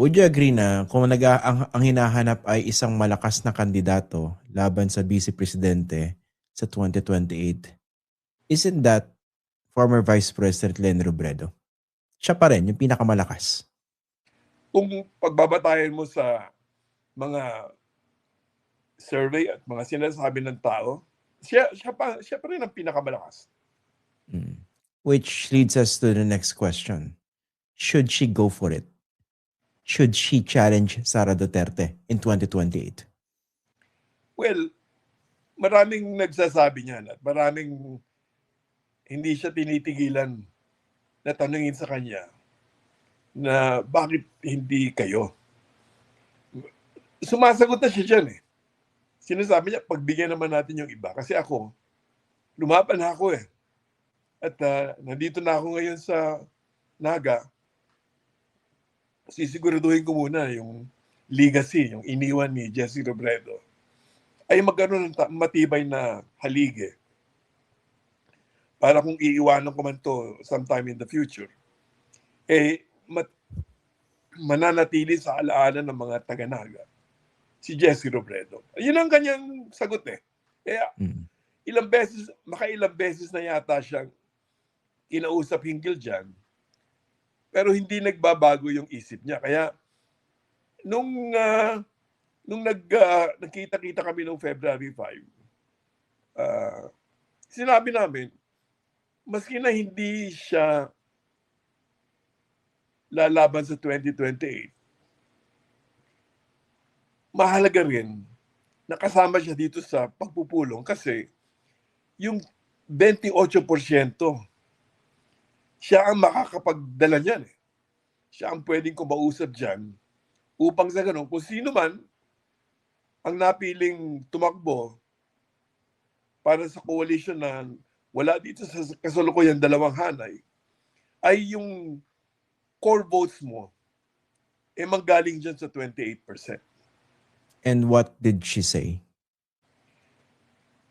Would you agree na kung ang hinahanap ay isang malakas na kandidato laban sa vice presidente sa 2028, isn't that former Vice President Leni Robredo? Siya pa rin, yung pinakamalakas. Kung pagbabatayan mo sa mga survey at mga sinasabi ng tao, siya pa rin ang pinakamalakas. Which leads us to the next question. Should she go for it? Should she challenge Sara Duterte in 2028? Well, maraming nagsasabi niyan at maraming hindi siya tinitigilan na tanungin sa kanya na bakit hindi kayo. Sumasagot na siya dyan eh. Sinasabi niya, pagbigyan naman natin yung iba. Kasi ako, lumaban na ako eh. At nandito na ako ngayon sa Naga. Sisiguraduhin ko muna yung legacy, yung iniwan ni Jesse Robredo, ay magkaroon ng matibay na haligi. Para kung iiwanan ko man to sometime in the future, mananatili sa alaala ng mga taga-Naga si Jesse Robredo. Yun ang kanyang sagot eh. Kaya makailang beses na yata siyang kinausap hinggil dyan, pero hindi nagbabago yung isip niya. Kaya nung nagkita-kita kami noong February 5, sinabi namin, maski na hindi siya lalaban sa 2028, mahalaga rin na kasama siya dito sa pagpupulong kasi yung 28% siya ang makakapagdala niyan eh. Siya ang pwedeng kumausap dyan upang sa ganun, kung sino man ang napiling tumakbo para sa coalition na wala dito sa kasalukuyan dalawang hanay, ay yung core votes mo manggaling dyan sa 28%. And what did she say?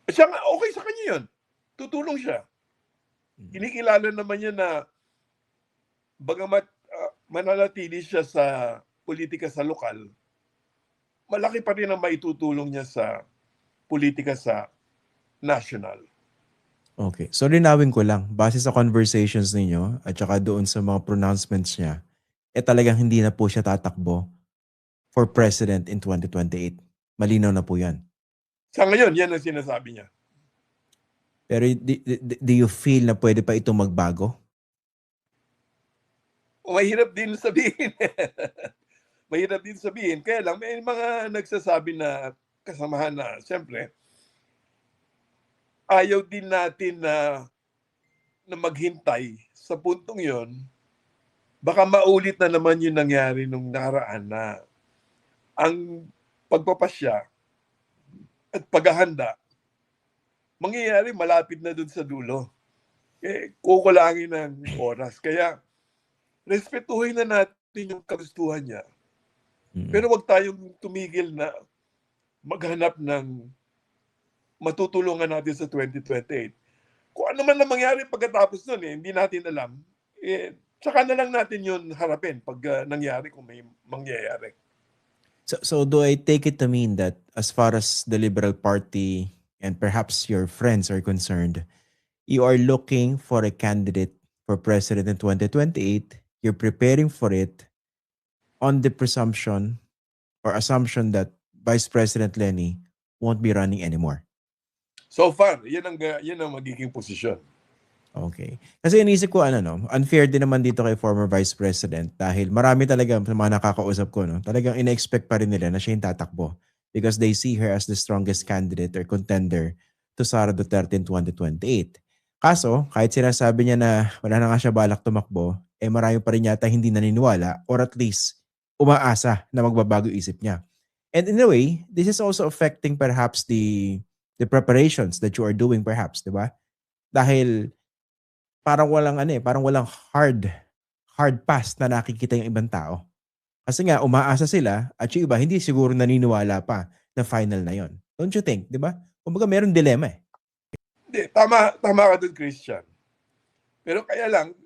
Siya nga, okay sa kanya yun. Tutulong siya. Kinikilala naman niya na bagamat mananatili siya sa politika sa lokal, malaki pa rin ang maitutulong niya sa politika sa national. Okay. So linawin ko lang, base sa conversations ninyo at saka doon sa mga pronouncements niya, talagang hindi na po siya tatakbo for president in 2028. Malinaw na po yan. Sa ngayon, yan ang sinasabi niya. Pero do you feel na pwede pa ito magbago? Mahirap din sabihin. Mahirap din sabihin. Kaya lang, may mga nagsasabi na kasamahan na, siyempre, ayaw din natin na maghintay sa puntong yon. Baka maulit na naman yung nangyari nung nakaraan na ang pagpapasya at paghahanda mangyayari malapit na dun sa dulo. Kukulangin ng oras. Kaya respetuhin na natin yung kagustuhan niya. Pero wag tayong tumigil na maghanap ng matutulungan natin sa 2028. Kung ano man na mangyari pagkatapos nun, hindi natin alam. Tsaka na lang natin yun harapin pag nangyari, kung may mangyayari. So do I take it to mean that as far as the Liberal Party and perhaps your friends are concerned, you are looking for a candidate for president in 2028, you're preparing for it on the presumption or assumption that Vice President Leni won't be running anymore? So far, yan ang magiging posisyon. Okay. Kasi inisip ko, unfair din naman dito kay former Vice President dahil marami talaga sa mga nakakausap ko, talagang ina-expect pa rin nila na siya yung tatakbo because they see her as the strongest candidate or contender to Sara Duterte in 2028. Kaso, kahit sinasabi niya na wala na nga siya balak tumakbo, marami pa rin yata hindi naniniwala or at least umaasa na magbabago isip niya. And in a way, this is also affecting perhaps the preparations that you are doing perhaps, di ba? Dahil parang walang hard pass na nakikita yung ibang tao. Kasi nga, umaasa sila at yung iba, hindi siguro naniniwala pa na final na yon. Don't you think, di ba? Kumbaga meron dilema eh. Hindi, tama ka dun, Christian. Pero kaya lang,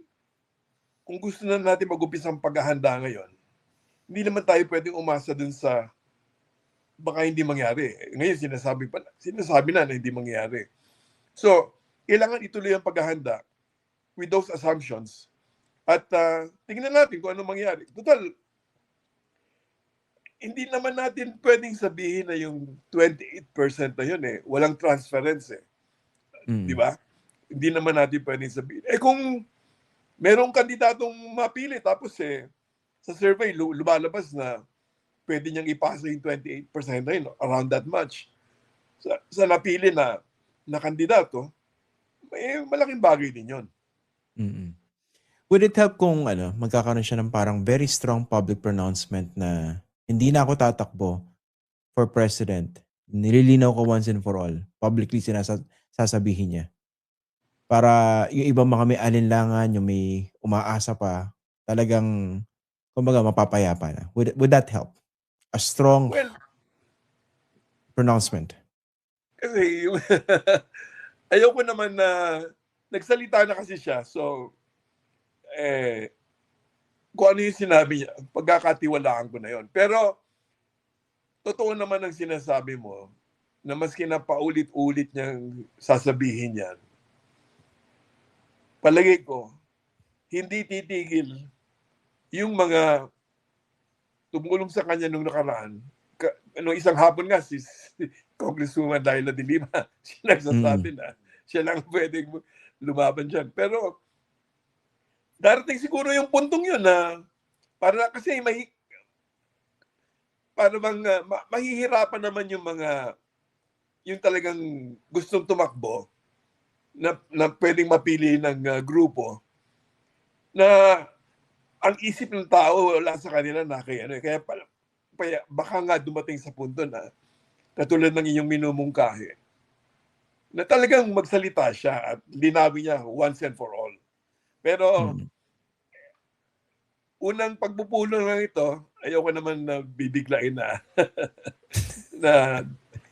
kung gusto na natin mag-umpisa ang paghahanda ngayon, hindi naman tayo pwedeng umasa dun sa baka hindi mangyari. Ngayon sinasabi na hindi mangyari. So, kailangan ituloy ang paghahanda with those assumptions at tingnan natin kung ano mangyari. Total, hindi naman natin pwedeng sabihin na yung 28% na yun walang transference Di ba? Hindi naman natin pwedeng sabihin. Kung merong kandidatong mapili tapos sa survey lumalabas na pwede niyang ipasa yung 28% na yun, around that much. Sa napili na kandidato, malaking bagay din yun. Mm. Would it help kung magkakaroon siya ng parang very strong public pronouncement na hindi na ako tatakbo for president? Nililinaw ko once and for all. Publicly sasabihin niya. Para yung ibang mga may alinlangan, yung may umaasa pa, talagang, kumbaga, mapapayapa na. Would that help? A strong Well, pronouncement. kasi ayoko naman na nagsalita na kasi siya. So, kung ano yung sinabi niya, pagkakatiwalaan ko na yon. Pero, totoo naman ang sinasabi mo na maski na paulit-ulit niyang sasabihin yan, palagay ko, hindi titigil yung mga tumulong sa kanya nung nakaraan. Nung isang hapon nga, si Congresswoman Daila de Lima, siya nagsasabi na siya lang pwedeng lumaban dyan. Pero, darating siguro yung puntong yun na para kasi para bang mahihirapan naman yung mga yung talagang gustong tumakbo na pwedeng mapili ng grupo na ang isip ng tao wala sa kanila na kaya baka nga dumating sa punto na katulad ng inyong minumungkahi na talagang magsalita siya at linawin niya once and for all. Pero unang pagpupulo lang ito, ayoko naman na bibiglain na na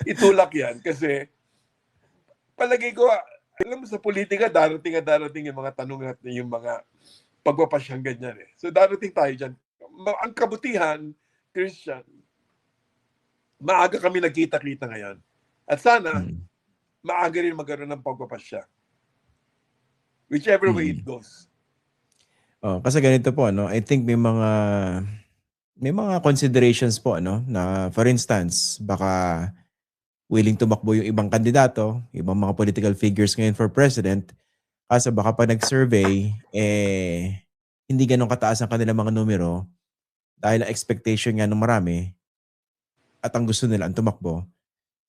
itulak yan kasi palagay ko, alam mo sa politika, darating yung mga tanong at yung mga pagpapasyang ganyan So darating tayo dyan. Ang kabutihan, Christian, maaga kami nagkita-kita ngayon. At sana, maaga rin magkaroon ng pagpapasya. Whichever way it goes. Kasi ganito po, I think may mga considerations po, na for instance, baka willing tumakbo yung ibang kandidato, ibang mga political figures ngayon for president, kasi baka pa nag-survey, hindi ganun kataas ang kanilang mga numero dahil ang expectation nga ng marami at ang gusto nila ang tumakbo,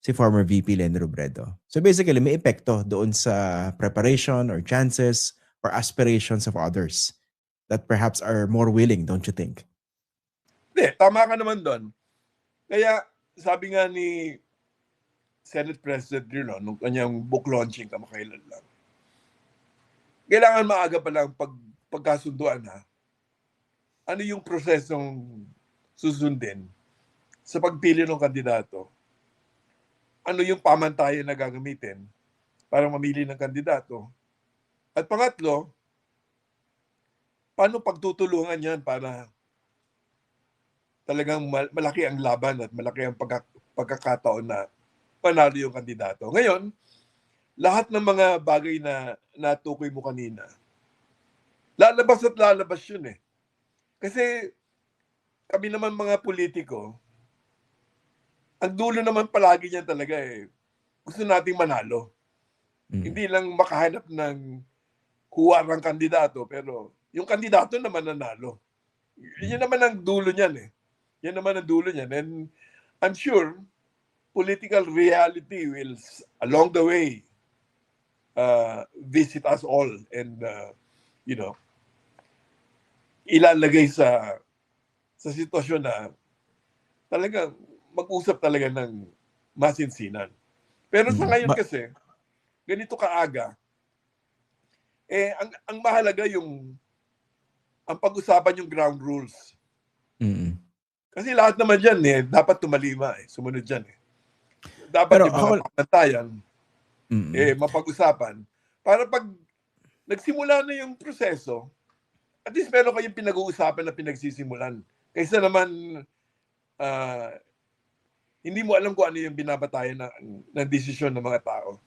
si former VP Leni Robredo. So basically, may epekto doon sa preparation or chances or aspirations of others that perhaps are more willing, don't you think? Tama ka naman doon. Kaya sabi nga ni Senate President Drilon nung kanyang book launching kamakailan lang, kailangan maaga pa lang pagkasunduan ano yung prosesong susundin sa pagpili ng kandidato. Ano yung pamantayan na gagamitin para mamili ng kandidato. At pangatlo, paano pagtutulungan yan para talagang malaki ang laban at malaki ang pagkakataon na panalo yung kandidato. Ngayon, lahat ng mga bagay na natukoy mo kanina, lalabas at lalabas yun Kasi kami naman mga politiko, ang dulo naman palagi niyan talaga gusto nating manalo. Hindi lang makahanap ng huwarang kandidato, pero yung kandidato naman nanalo. Yan naman ang dulo niyan Yan naman ang dulo niyan. And I'm sure political reality will, along the way, visit us all and, ilalagay sa sitwasyon na talagang mag-usap talaga ng masinsinan. Pero sa ngayon kasi, ganito kaaga, ang mahalaga ang pag-usapan yung ground rules. Kasi lahat naman dyan dapat tumalima sumunod dyan Dapat Pero yung mga pamantayan, mapag-usapan. Para pag nagsimula na yung proseso, at least meron kayong pinag-uusapan na pinagsisimulan Kaysa naman hindi mo alam kung ano yung binabatayan ng desisyon ng mga tao.